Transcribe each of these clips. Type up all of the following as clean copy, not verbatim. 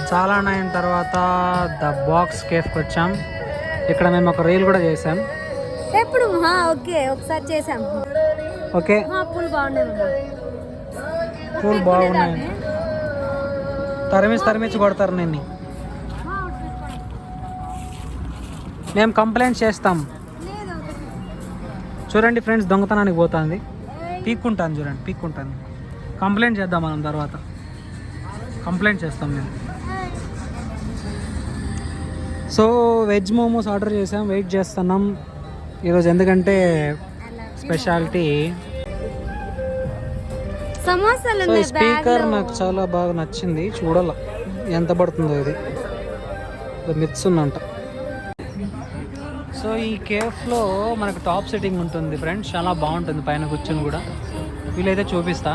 చాలా అయిన తర్వాత ద బాక్స్ కేఫ్కి వచ్చాం. ఇక్కడ మేము ఒక రీల్ కూడా చేసాం. ఎప్పుడు ఓకే ఒకసారి చేసాం. ఓకే పూలు బాగున్నాయి. పూలు బాగున్నాయి. తరిమించి కొడతారు నిన్ను. మేము కంప్లైంట్ చేస్తాం. చూడండి ఫ్రెండ్స్, దొంగతనానికి పోతుంది. పీక్కుంటాను చూడండి, పీక్కుంటాను. కంప్లైంట్ చేద్దాం మనం, తర్వాత కంప్లైంట్ చేస్తాం మేము. సో వెజ్ మోమోస్ ఆర్డర్ చేసాం, వెయిట్ చేస్తున్నాం ఈరోజు. ఎందుకంటే స్పెషాలిటీ సమోసాలు. స్పీకర్ నాకు చాలా బాగా నచ్చింది. చూడాల ఎంత పడుతుందో. ఇది మిత్స్ ఉందంట. సో ఈ కేఫ్లో మనకు టాప్ సెట్టింగ్ ఉంటుంది ఫ్రెండ్స్, చాలా బాగుంటుంది. పైన కూర్చొని కూడా వీలైతే చూపిస్తా.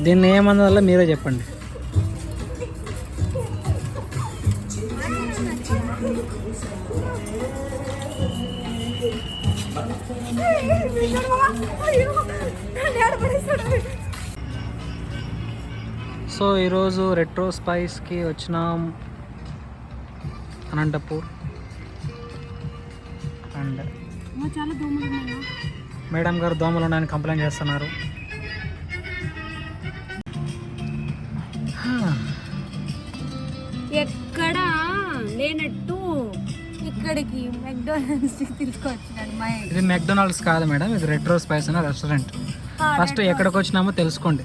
దీన్ని ఏమన్నదల్లా మీరే చెప్పండి. సో ఈరోజు రెట్రో స్పైస్కి వచ్చినాం, అనంతపూర్. అండ్ మేడం గారు దోమలు ఉన్నాయని కంప్లైంట్ చేస్తున్నారు. ఎక్కడ లేనట్టు ఇక్కడికి మెక్డొనాల్డ్స్ తీసుకొచ్చినాను. ఇది మెక్డొనాల్డ్స్ కాదు మేడం, ఇది రెట్రో స్పైస్ అనే రెస్టారెంట్. ఫస్ట్ ఎక్కడికి వచ్చినామో తెలుసుకోండి.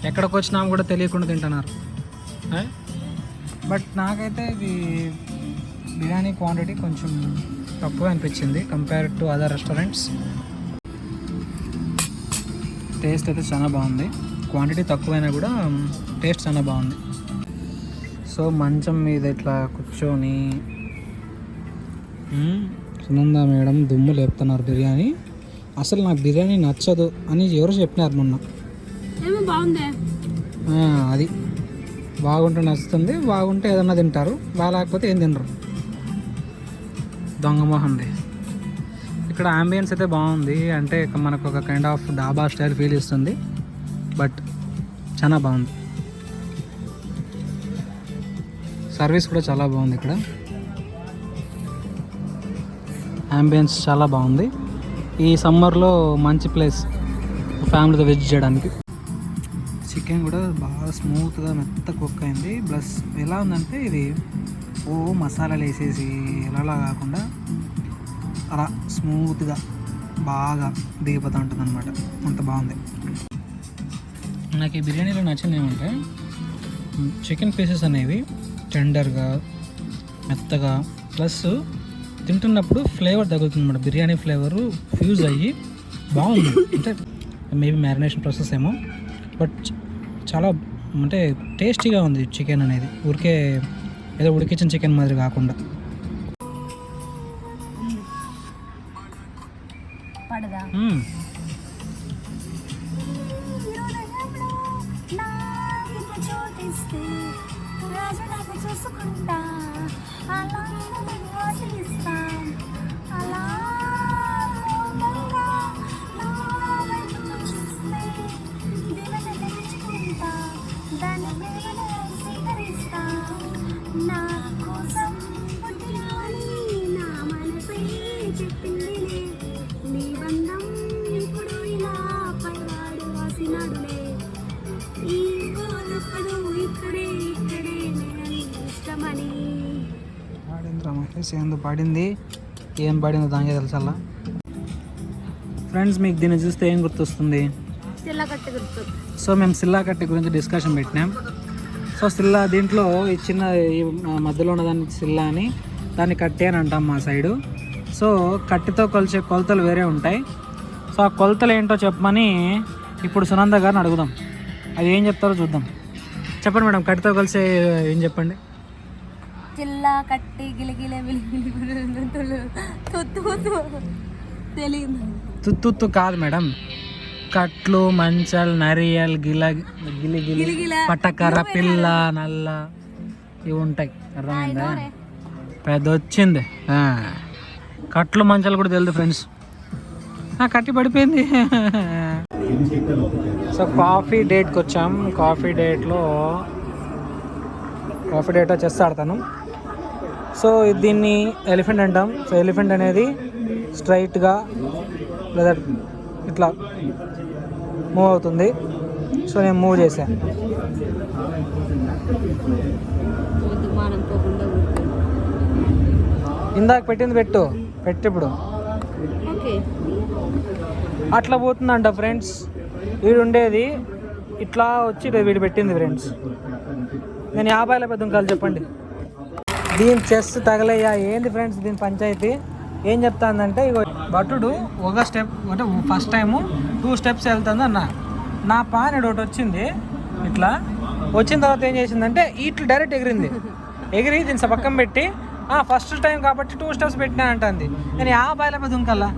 ఎక్కడికి వచ్చినామో కూడా తెలియకుండా తింటున్నారు. బట్ నాకైతే ఇది బిర్యానీ క్వాంటిటీ కొంచెం తక్కువ అనిపించింది compare to other restaurants. Taste అయితే చాలా బాగుంది. క్వాంటిటీ తక్కువైనా కూడా టేస్ట్ చాలా బాగుంది. సో మంచం మీద ఇట్లా కూర్చొని సునంద మేడం దుమ్ము లేపుతున్నారు బిర్యానీ. అసలు నాకు బిర్యానీ నచ్చదు అని ఎవరు చెప్పినారు మొన్న. అది బాగుంటే నచ్చుతుంది, బాగుంటే ఏదన్నా తింటారు, బాగాలేకపోతే ఏం తినరు. దొంగమోహంది. ఇక్కడ అంబియన్స్ అయితే బాగుంది, అంటే మనకు ఒక కైండ్ ఆఫ్ డాబా స్టైల్ ఫీల్ ఇస్తుంది. బట్ చాలా బాగుంది. సర్వీస్ కూడా చాలా బాగుంది. ఇక్కడ అంబియన్స్ చాలా బాగుంది. ఈ సమ్మర్లో మంచి ప్లేస్ ఫ్యామిలీతో విజిట్ చేయడానికి. చికెన్ కూడా బాగా స్మూత్గా మెత్త కుక్ అయింది. ప్లస్ ఎలా ఉందంటే ఇది మసాలాలు వేసేసి ఎలా కాకుండా అలా స్మూత్గా బాగా దిగిపోతూ ఉంటుంది అనమాట. అంత బాగుంది. నాకు ఈ బిర్యానీలో నచ్చింది ఏమంటే చికెన్ పీసెస్ అనేవి టెండర్గా మెత్తగా, ప్లస్ తింటున్నప్పుడు ఫ్లేవర్ తగులుతుంది అన్నమాట. బిర్యానీ ఫ్లేవరు ఫ్యూజ్ అయ్యి బాగుంది. అంటే మేబీ మ్యారినేషన్ ప్రాసెస్ ఏమో, బట్ చాలా అంటే టేస్టీగా ఉంది చికెన్ అనేది. ఊరికే ఏదో ఉడికించిన చికెన్ మాదిరి కాకుండా. ఏందో పడింది, ఏం పడిందో దానికే తెలుసల్లా. ఫ్రెండ్స్, మీకు దీన్ని చూస్తే ఏం గుర్తొస్తుంది? సో మేము సిల్లా కట్టి గురించి డిస్కషన్ పెట్టినాం. సో సిల్లా దీంట్లో ఈ చిన్న ఈ మధ్యలో ఉన్నదాన్ని సిల్లా అని, దాన్ని కట్టి అని అంటాం మా సైడు. సో కట్టితో కొలిచే కొలతలు వేరే ఉంటాయి. సో ఆ కొలతలు ఏంటో చెప్పమని ఇప్పుడు సునంద గారిని అడుగుదాం. అది ఏం చెప్తారో చూద్దాం. చెప్పండి మేడం, కట్టితో కలిసే ఏం చెప్పండి. చిల్లా కట్టి గిలిగిలే తుత్తు కాదు మేడం, కట్లు, మంచల్, నరియల్, గిలిగిలి, పట్టకర్ర, పిల్ల, నల్ల ఇవి ఉంటాయి. అర్థమైందా? పెద్ద వచ్చింది. కట్లు, మంచాలు కూడా తెలుదు ఫ్రెండ్స్. కట్టి పడిపోయింది. సో కాఫీ డేట్కి వచ్చాం. కాఫీ డేట్లో చెస్ ఆడతాను. సో దీన్ని ఎలిఫెంట్ అంటాం. సో ఎలిఫెంట్ అనేది స్ట్రైట్గా లేదా ఇట్లా మూవ్ అవుతుంది. సో నేను మూవ్ చేశాను. ఇందాక పెట్టింది పెట్టు ఇప్పుడు అట్లా పోతుందంట ఫ్రెండ్స్. వీడు ఉండేది ఇట్లా వచ్చి వీడు పెట్టింది ఫ్రెండ్స్. నేను 50 పెద్ద కాదు చెప్పండి. దీని చెస్ తగలయ్యా ఏంది ఫ్రెండ్స్ దీని పంచాయతీ. ఏం చెప్తాందంటే ఇగో భటుడు ఒక స్టెప్ అంటే ఫస్ట్ టైము 2 స్టెప్స్ వెళ్తుంది అన్న. నా పాన్ ఒకటి వచ్చింది ఇట్లా వచ్చిన తర్వాత ఏం చేసిందంటే ఇట్లా డైరెక్ట్ ఎగిరి దీని పక్కన పెట్టి ఫస్ట్ టైం కాబట్టి 2 స్టెప్స్ పెట్టినా అంటుంది. నేను 50 దుంకల్లా